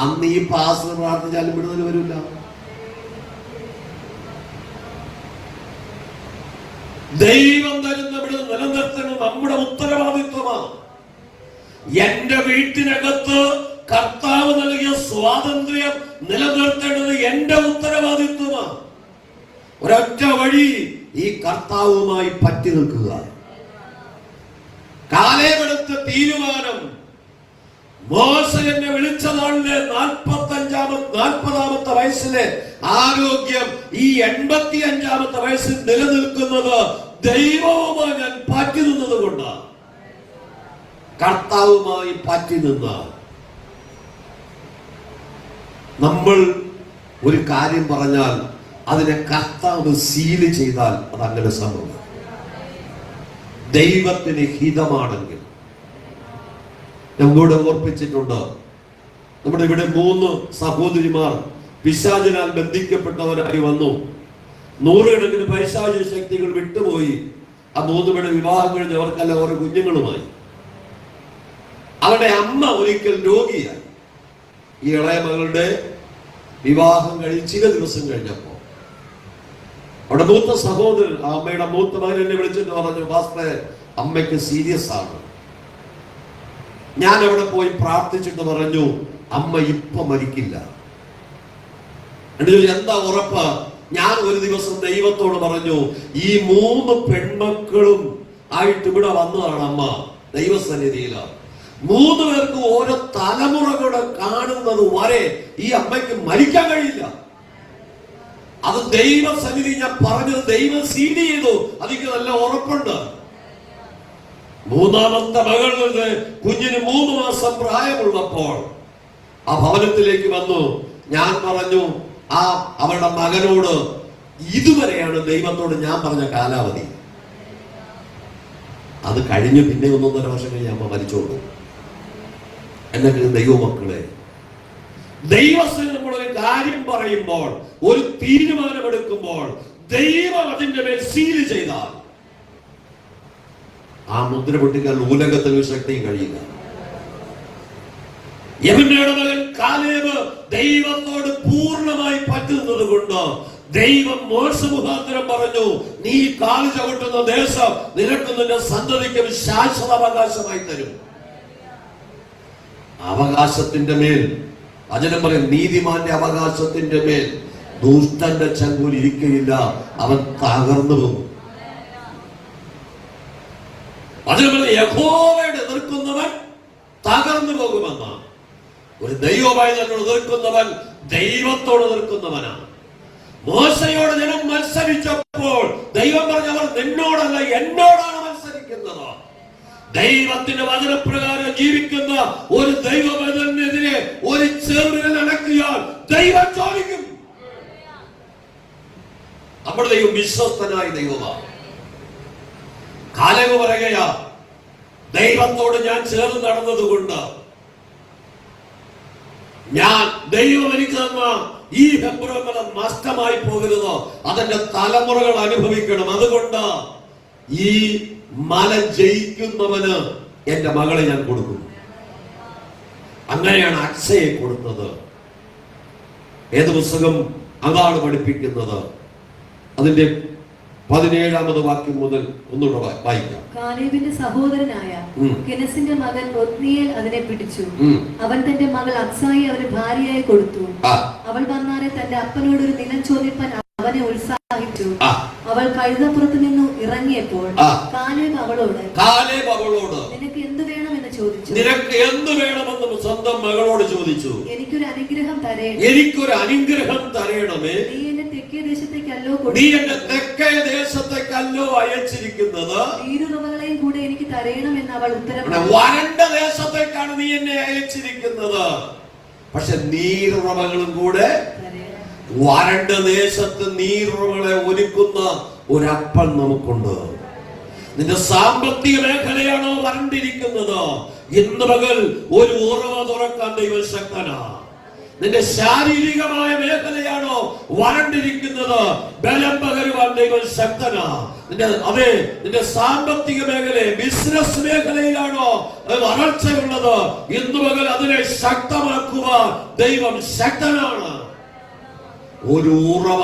അന്ന് ഈ പാസ്റ്റർ പ്രാർത്ഥിച്ചാലും വിടുതൽ വരില്ല. ദൈവം തരുന്ന വിടുതൽ നിലനിർത്തുന്നത് നമ്മുടെ ഉത്തരവാദിത്വമാണ്. എന്റെ വീട്ടിനകത്ത് കർത്താവ് നൽകിയ സ്വാതന്ത്ര്യം നിലനിർത്തേണ്ടത് എന്റെ ഉത്തരവാദിത്വമാണ്. ഒരൊറ്റ വഴി ഈ കർത്താവുമായി പറ്റി നിൽക്കുക. കാലേബെടുത്ത തീരുമാനം, മോശ എന്നെ വിളിച്ച നാളിലെ 40-ാമത്തെ വയസ്സിലെ ആരോഗ്യം ഈ 85-ാമത്തെ വയസ്സിൽ നിലനിൽക്കുന്നത് ദൈവവുമായി ഞാൻ പറ്റി നിന്നത് കൊണ്ടാണ്. കർത്താവുമായി പറ്റി നിന്ന നമ്മൾ ഒരു കാര്യം പറഞ്ഞാൽ അതിനെ കർത്താവ് സീല് ചെയ്താൽ അത് അങ്ങനെ സംഭവം. ദൈവത്തിന് ഹിതമാണെങ്കിൽ നമ്മോട് ഓർപ്പിച്ചിട്ടുണ്ട്, നമ്മുടെ ഇവിടെ 3 സഹോദരിമാർ പിശാചിനാൽ ബന്ധിക്കപ്പെട്ടവരായി വന്നു. 100 കണക്കിന് പൈശാചിക ശക്തികൾ വിട്ടുപോയി. ആ 3 പേരുടെ വിവാഹം കഴിഞ്ഞ് അവർക്കല്ല ഓരോ കുഞ്ഞുങ്ങളുമായി. അവരുടെ അമ്മ ഒരിക്കൽ രോഗിയായി. ഈ ഇളയ മകളുടെ വിവാഹം കഴിഞ്ഞ് ചില ദിവസം കഴിഞ്ഞപ്പോ അവിടെ മൂത്ത സഹോദരൻ, അമ്മയുടെ മൂത്ത മകൻ എന്നെ വിളിച്ചിട്ട് പറഞ്ഞു, പാസ്റ്ററെ അമ്മയ്ക്ക് സീരിയസ് ആണ്. ഞാൻ അവിടെ പോയി പ്രാർത്ഥിച്ചിട്ട് പറഞ്ഞു, അമ്മ ഇപ്പൊ മരിക്കില്ല. എന്താ ഉറപ്പ്? ഞാൻ ഒരു ദിവസം ദൈവത്തോട് പറഞ്ഞു, ഈ 3 പെൺമക്കളും ആയിട്ട് ഇവിടെ വന്നതാണ് അമ്മ ദൈവസന്നിധിയിലാണ്. 3 പേർക്ക് ഓരോ തലമുറകളെ കാണുന്നത് വരെ ഈ അമ്മയ്ക്ക് മരിക്കാൻ കഴിയില്ല. അത് ദൈവസന്നിധി ഞാൻ പറഞ്ഞത് ദൈവം സീൽ ചെയ്തു. അതിക്ക് നല്ല ഉറപ്പുണ്ട്. 3ാമത്തെ മകളുടെ കുഞ്ഞിന് 3 മാസം പ്രായമുള്ളപ്പോൾ ആ ഭവനത്തിലേക്ക് വന്നു. ഞാൻ പറഞ്ഞു അവളുടെ മകനോട്, ഇതുവരെയാണ് ദൈവത്തോട് ഞാൻ പറഞ്ഞ കാലാവധി. അത് കഴിഞ്ഞ് പിന്നെ 1.5 വർഷം കഴിഞ്ഞ് അമ്മ മരിച്ചോളൂ. എന്നെങ്കിലും ദൈവമക്കളെ, ദൈവത്തിന് നമ്മളൊരു കാര്യം പറയുമ്പോൾ, ഒരു തീരുമാനമെടുക്കുമ്പോൾ ദൈവം അതിന്റെ മേൽ സീല് ചെയ്താൽ ആ മുദ്ര പൊട്ടിക്കാൻ ഉലകത്തിൽ ഒരു ശക്തിയും കഴിയില്ല. യെഫുന്നെയുടെ മകൻ കാലേബ് ദൈവത്തോട് പൂർണ്ണമായി പറ്റുന്നത് കൊണ്ട് ദൈവം മോശെ മുഖാന്തരം പറഞ്ഞു, നീ കാല് ചവിട്ടുന്ന ദേശം നിനക്ക് നിന്റെ സന്തതിക്കും ശാശ്വത അവകാശമായി തരും. അവകാശത്തിന്റെ മേൽ വചനം പറയും, നീതിമാന്റെ അവകാശത്തിന്റെ മേൽ ദുഷ്ടന്റെ ചങ്കൂൽ ഇരിക്കയില്ല, അവൻ തകർന്നു പോകും. വചനം പറയും, യഹോവയോട് എതിർക്കുന്നവൻ തകർന്നു പോകുമെന്നാണ്. ഒരു ദൈവമായി തന്നെ എതിർക്കുന്നവൻ ദൈവത്തോട് എതിർക്കുന്നവനാണ്. മോശയോട് ജനം മത്സരിച്ചപ്പോൾ ദൈവം പറഞ്ഞവർ നിന്നോടല്ല എന്നോടാണ് മത്സരിക്കുന്നത്. ദൈവത്തിന്റെ വചനപ്രകാരം ജീവിക്കുന്ന ഒരു ദൈവമെതിരെ ഒരു ചെറുവിരൽ അടക്കിയാൽ ദൈവം ചോദിക്കും. നമ്മുടെ ദൈവം വിശ്വസ്തനായ ദൈവമാണ്. കാലേബ് പറയുകയാ, ദൈവത്തോട് ഞാൻ ചേർന്ന് നടന്നതുകൊണ്ട് ഞാൻ ദൈവം എനിക്ക് തന്ന ഈ ഹെബ്രോൻ മല നഷ്ടമായി പോകരുത്, അതെന്റെ തലമുറകൾ അനുഭവിക്കണം. അതുകൊണ്ട് ഈ മല ജയിക്കുന്നവന് എന്റെ മകളെ ഞാൻ കൊടുക്കും. അങ്ങനെയാണ് അക്ഷയെ കൊടുത്തത്. ഏത് പുസ്തകം അതാണ് പഠിപ്പിക്കുന്നത്. അതിന്റെ 17ാമത് വാക്യം മുതൽ ഒന്നുകൂടെ വായിക്കാം. കാലേബിന്റെ സഹോദരനായ കെനസിന്റെ മകൻ ഒത്നിയേൽ അതിനെ പിടിച്ചു. അവൻ തന്റെ മകൾ അക്സായി അവന് ഭാര്യയായി കൊടുത്തു. അവൾ വന്നാറെ തന്റെ അപ്പനോട് ഒരു നിലം ചോദിപ്പാൻ അവനെ ഉത്സാഹിച്ചു. അവൾ കഴുതപ്പുറത്ത് നിന്നു ഇറങ്ങിയപ്പോൾ കാലേബ് അവളോട് നിനക്ക് എന്ത് വേണമെന്ന് ചോദിച്ചു. നിനക്ക് എന്ത് വേണമെന്ന് സ്വന്തം മകളോട് ചോദിച്ചു. എനിക്കൊരു അനുഗ്രഹം തരേണമേ. നീ എന്നെ തെക്കേ ദേശത്തേക്കല്ലോ അയച്ചിരിക്കുന്നത്. നീരുറവകളെയും കൂടെ എനിക്ക് തരണമെന്ന് അവൾ ഉത്തരം. വരണ്ട ദേശത്തേക്കാണ് നീ എന്നെ അയച്ചിരിക്കുന്നത്, പക്ഷെ നീരുറവകളും കൂടെ. വരണ്ട ദേശത്ത് നീരുറവകളെ ഒരുക്കുന്ന ഒരപ്പൻ നമുക്കുണ്ട്. നിന്റെ സാമ്പത്തിക മേഖലയാണോ വരണ്ടിരിക്കുന്നത്? ഇന്ന് പകൽ ഒരു ഉറവ തുറക്കാൻ ദൈവം ശക്തനാ. നിന്റെ ശാരീരികമായ മേഖലയാണോ വരണ്ടിരിക്കുന്നത്? ബലം പകരുവാൻ ദൈവം ശക്തനാ. നിന്റെ സാമ്പത്തിക മേഖല, ബിസിനസ് മേഖലയിലാണോ വരൾച്ചയുള്ളത്? ഇന്ന് പകൽ അതിനെ ശക്തമാക്കുവാൻ ദൈവം ശക്തനാണ്. ഒരു ഉറവ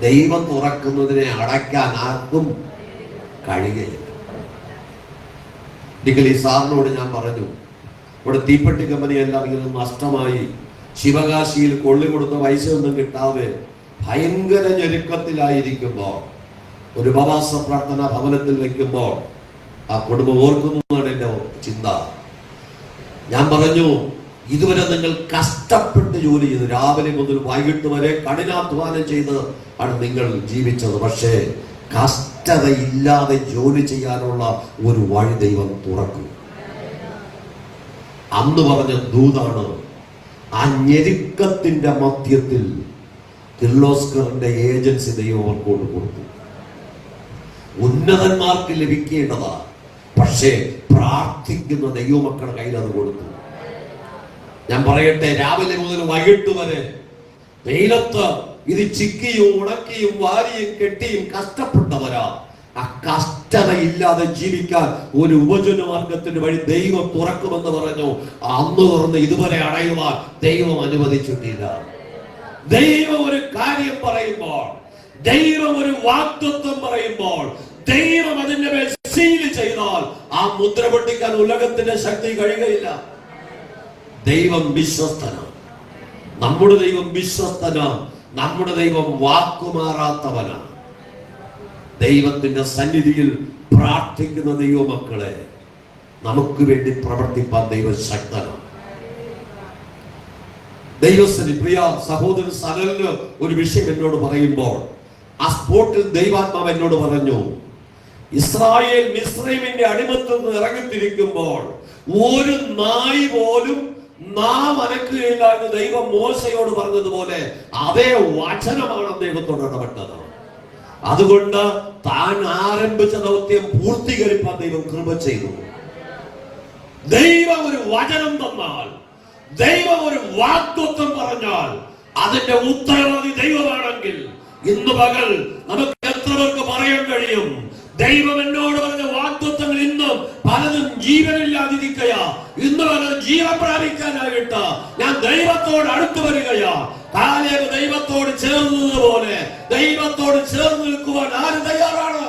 ദൈവം തുറക്കുന്നതിനെ അടയ്ക്കാൻ ആർക്കും കഴിയുകയില്ല. ഒരിക്കൽ ഈ സാറിനോട് ഞാൻ പറഞ്ഞു, ഇവിടെ തീപ്പെട്ടി കമ്പനിയെല്ലാം ഇങ്ങനെ നഷ്ടമായി, ശിവകാശിയിൽ കൊള്ളി കൊടുത്ത പൈസയൊന്നും കിട്ടാതെ ഭയങ്കര ഞെരുക്കത്തിലായിരിക്കുമ്പോൾ ഒരു ഉപവാസ പ്രാർത്ഥന ഭവനത്തിൽ വെക്കുമ്പോൾ ആ കുടുംബം ഓർക്കുന്നതാണ് എൻ്റെ ചിന്ത. ഞാൻ പറഞ്ഞു, ഇതുവരെ നിങ്ങൾ കഷ്ടപ്പെട്ട് ജോലി ചെയ്തു, രാവിലെ മുതൽ വൈകിട്ട് വരെ കഠിനാധ്വാനം ചെയ്ത് ആണ് നിങ്ങൾ ജീവിച്ചത്. പക്ഷേ കഷ്ടതയില്ലാതെ ജോലി ചെയ്യാനുള്ള ഒരു വഴി ദൈവം തുറക്കും. അന്ന് പറഞ്ഞ ദൂതാണ്. ആ ഞെരുക്കത്തിന്റെ മധ്യത്തിൽ കിർലോസ്കറിന്റെ ഏജൻസി ദൈവം അവർക്കോട് കൊടുത്തു. ഉന്നതന്മാർക്ക് ലഭിക്കേണ്ടതാ, പക്ഷേ പ്രാർത്ഥിക്കുന്ന ദൈവമക്കളുടെ കയ്യിൽ അത് കൊടുത്തു. ഞാൻ പറയട്ടെ, രാവിലെ മുതൽ വൈകിട്ട് വരെ വെയിലത്ത് ഇത് ചിക്കിയും ഉണക്കിയും വാരിയും കെട്ടിയും കഷ്ടപ്പെട്ടവരാ. ആ കഷ്ടതയില്ലാതെ ജീവിക്കാൻ ഒരു ഉപജനമാർഗത്തിന് വഴി ദൈവം തുറക്കുമെന്ന് പറഞ്ഞു. അന്ന് തുറന്ന് ഇതുവരെ അടയുവാൻ ദൈവം അനുവദിച്ചിട്ടില്ല. ദൈവം ഒരു കാര്യം പറയുമ്പോൾ, ദൈവം ഒരു വാഗ്ദത്തം പറയുമ്പോൾ, ദൈവം അതിന്റെ മേൽ സീൽ ചെയ്താൽ ആ മുദ്ര പൊട്ടിക്കാൻ ഉലകത്തിന്റെ ശക്തി കഴിയുകയില്ല. ദൈവം വിശ്വസ്തനാണ്. നമ്മുടെ ദൈവം വിശ്വസ്തനാണ്. നമ്മുടെ ദൈവം വാക്കുമാറാത്തവനാണ്. ദൈവത്തിന്റെ സന്നിധിയിൽ പ്രാർത്ഥിക്കുന്ന ദൈവമക്കളെ, നമുക്ക് വേണ്ടി പ്രവർത്തിപ്പാൻ ദൈവം ശക്തനാണ്. ദൈവസ്ഥന് പ്രിയ സഹോദരൻ സനലിന് ഒരു വിഷയം എന്നോട് പറയുമ്പോൾ, ആ സ്പോട്ടിൽ ദൈവാത്മാവ് എന്നോട് പറഞ്ഞു, ഇസ്രായേൽ മിസ്രൈമിന്റെ അടിമത്തിൽ നിന്ന് ഇറങ്ങിത്തിരിക്കുമ്പോൾ ഒരു നായി പോലും നാം അനക്കുകയില്ല എന്ന് ദൈവം മോശയോട് പറഞ്ഞതുപോലെ അതേ വചനമാണ് ദൈവത്തോട് ഇടപെട്ടത്. അതുകൊണ്ട് താൻ ആരംഭിച്ച ദൗത്യം പൂർത്തീകരിപ്പാൻ ദൈവം കൃപ ചെയ്തു. ദൈവം ഒരു വചനം തന്നാൽ, ദൈവം ഒരു വാഗ്ദത്തം പറഞ്ഞാൽ അതിന്റെ ഉത്തരവാദി ദൈവമാണെങ്കിൽ ഇന്ന് പകൽ നമുക്ക് എത്ര പേർക്ക് പറയാൻ കഴിയും, ദൈവം എന്നോട് പറഞ്ഞ വാഗ്ദത്തങ്ങൾ ഇന്നും പലതും ജീവനില്ലാതിരിക്കയാ, ഇന്ന് പലതും ജീവൻ പ്രാപിക്കാനായിട്ട് ഞാൻ ദൈവത്തോട് അടുത്തു വരികയാ. കാലേബ് ദൈവത്തോട് ചേർന്നതുപോലെ ദൈവത്തോട് ചേർന്ന് നിൽക്കുവാൻ ആര് തയ്യാറാണ്?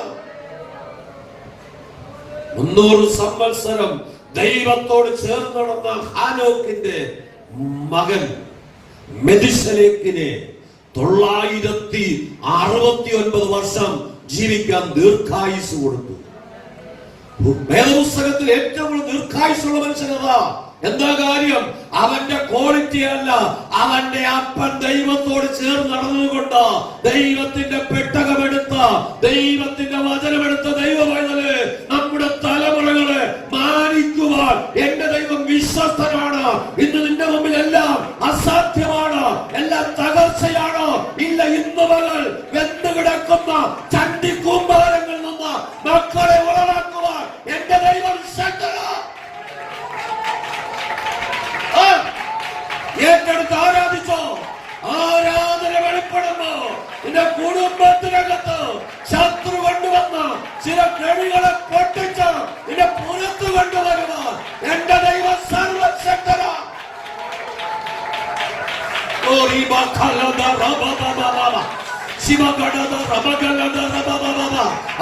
300 സംവത്സരം ദൈവത്തോട് ചേർന്ന് നടന്ന ഹാനോക്കിന്റെ മകൻ മെഥുശലേഖിനെ 969 വർഷം ജീവിക്കാൻ ദീർഘായുസ് കൊടുത്തു. വേദപുസ്തകത്തിൽ ഏറ്റവും ദീർഘായുസുള്ള മനുഷ്യനതാ. എന്താ കാര്യം? അവന്റെ ക്വാളിറ്റി അല്ല, അവന്റെ അപ്പൻ ദൈവത്തോട് ചേർന്ന് നടന്നതുകൊണ്ട് ദൈവത്തിന്റെ പെട്ടകമെടുത്ത, ദൈവത്തിന്റെ വചനമെടുത്ത ദൈവമായതല്ലേ നമ്മുടെ തലമുറകളെ മാനിക്കുവാൻ എന്റെ ദൈവം വിശ്വസ്തനാണ്. ഇന്ന് നിന്റെ മുമ്പിൽ എല്ലാം അസാധ്യമാണ്, എല്ലാം തകർച്ചയാണ്. ഇല്ല, ഇന്ന് പകൽ വെന്തു കിടക്കുന്ന ചണ്ടി കൂമ്പാരങ്ങളിൽ നിന്ന് മക്കളെ ഉളവാക്കുവാൻ എന്റെ ദൈവം ശക്തനാണ്. ഏറ്റെടുത്ത് ആരാധിച്ചോ. ആരാധന വെളിപ്പെടുമ്പോ നിന്റെ കുടുംബത്തിനകത്ത് ശത്രു കൊണ്ടുവന്ന ചില കെണികളെ പൊട്ടിച്ച് നിന്റെ പുറത്ത് കൊണ്ടുവരുവാൻ എന്റെ ദൈവം സർവശക്തനാ.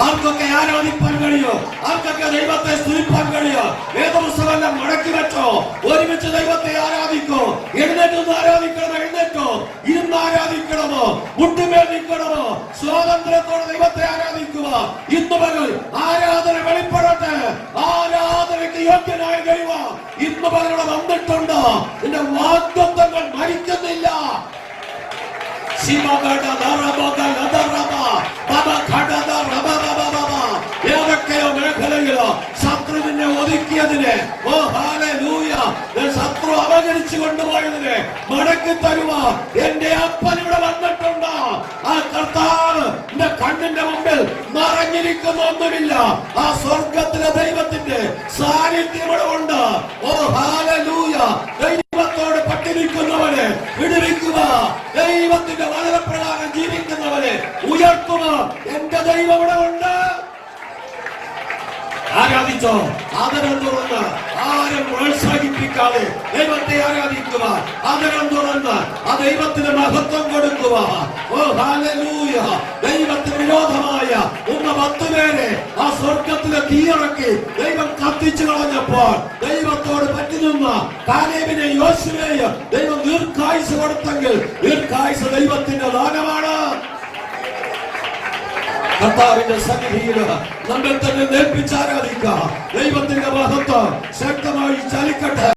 ആർക്കൊക്കെ ആരാധിപ്പാൻ കഴിയോ? ആർക്കൊക്കെ ദൈവത്തെ സ്തുതിപ്പാൻ കഴിയോ? വേദപുസ്തകമെല്ലാം മടക്കി വെച്ചോ, ഒരുമിച്ച് ദൈവത്തെ ആരാധിക്കോ. എഴുന്നേറ്റൊന്ന് ആരാധിക്കണമോ? എഴുന്നേറ്റോ. ഇരുന്ന് ആരാധിക്കണമോ? മുട്ടുമേൽ നിൽക്കണമോ? സ്വാതന്ത്ര്യത്തോടെ ദൈവത്തെ ആരാധിക്കുക. ഇന്ന് പകൽ ആരാധന വെളിപ്പെടട്ടെ. ആരാധനയ്ക്ക് യോഗ്യനായ ദൈവം ഇന്ന് പകൽ വന്നിട്ടുണ്ട്. നിന്റെ വാഗ്ദത്തങ്ങൾ മരിക്കുന്നില്ല. ഏതൊക്കെയോ മേഖലയിലോ ശത്രുവിനെ ഒതുക്കിയതിനെ, ശത്രു അവഗണിച്ചു കൊണ്ടുപോയതിനെ മടക്കി തരുവാ എന്റെ അപ്പൻ ഇവിടെ വന്നിട്ടുണ്ട്. ആ കർത്താവ് എന്റെ കണ്ണിന്റെ മുമ്പിൽ മറഞ്ഞിരിക്കുന്ന ഒന്നുമില്ല. ആ സ്വർഗത്തിലെ ദൈവത്തിന്റെ സാന്നിധ്യം ഇവിടെ ഉണ്ട്. ഓ ഹല്ലേലൂയ. ദൈവത്തോട് പട്ടിണിക്കുന്നവനെ വിടുവിക്കുക, ദൈവത്തിന്റെ വചനപ്രകാരം ജീവിക്കുന്നവനെ ഉയർത്തുക. എന്റെ ദൈവം ഇവിടെ ഉണ്ട്. ആരാധിച്ചോ. ആദരം തുറന്ന്, ആരും പ്രോത്സാഹിപ്പിക്കാതെ ദൈവത്തെ ആരാധിക്കുക. ആദരം തുറന്ന് ആ ദൈവത്തിന് മഹത്വം കൊടുക്കുക. ഓ ഹല്ലേലൂയ. ദൈവത്തിന് വിരോധമായ 10 പേരെ ആ സ്വർഗത്തിലെ തീയിറക്കി ദൈവം കത്തിച്ചു കളഞ്ഞപ്പോൾ ദൈവത്തോട് പറ്റി നിന്ന കാലേബിനെ, യോശുവയെയും ദൈവം ദീർഘായുസ് കൊടുത്തെങ്കിൽ ദീർഘായുസ് ദൈവത്തിന്റെ ദാനമാണ്. കർത്താവിന്റെ സന്നിധിയിൽ നമ്മെ തന്നെ നേർപ്പിച്ച് ആരാധിക്കാം. ദൈവത്തിന്റെ മഹത്വം ശക്തമായി ചലിക്കട്ടെ.